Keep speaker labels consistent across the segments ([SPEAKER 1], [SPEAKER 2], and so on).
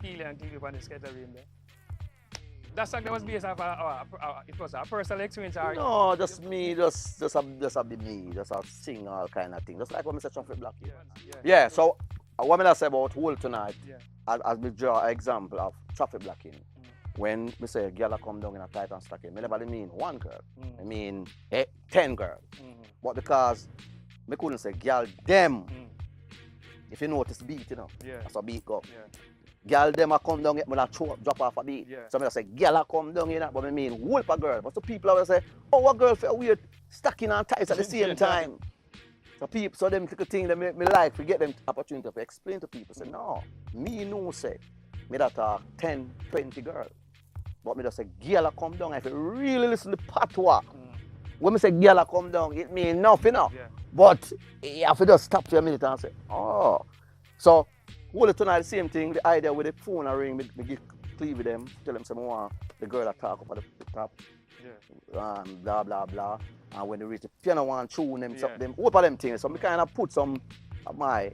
[SPEAKER 1] Keely and TV on the skater rim there. That song that was based off it was a personal experience. Or
[SPEAKER 2] No, just me, just a be me, just a sing all kind of thing. Just like what Mr. Traffic Black. Yeah, so what I say about Whole Tonight, as we draw an example of Traffic Blacking. When me say a girl come down in a tight and stocking, I never mean one girl. I mean 10 girls. But because me couldn't say girl them. If you notice the beat, you know, that's a beat go. Girl them a come down, when I drop off a beat. So I say girl a come down, you know, but I mean whoop a girl. But some people always say, oh, a girl for weird stacking and tights at the same time. So people, so them little thing that me like, we get them opportunity to explain to people. Say no, me no say, me that talk 10, 20 girls. But me just say, girl come down, if you really listen to the patois, when me say girl come down, it means nothing, you know? But you have to just stop for a minute and say, oh. So, Whole Tonight, the same thing, the idea with the phone and ring, me give cleave with them, tell them some more, the girl that talk up at the top, blah, blah, blah. And when they reach the piano one, tune them, them, what of them things. So, me kind of put some of my,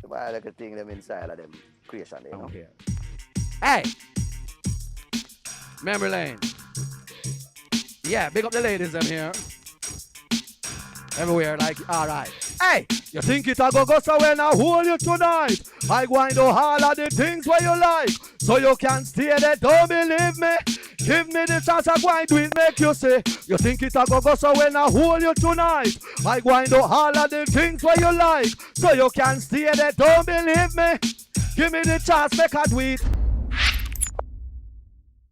[SPEAKER 2] my little thing them inside of them creation there, you know?
[SPEAKER 3] Hey! Memory lane. Yeah, big up the ladies them here. Everywhere, like, alright. Hey! You think it a go so when I hold you tonight? I going to all of the things where you like. So you can stay there, don't believe me. Give me the chance I go and do it, make you say. You think it a go so when I hold you tonight? I going to all of the things where you like. So you can stay there, don't believe me. Give me the chance, make I do it.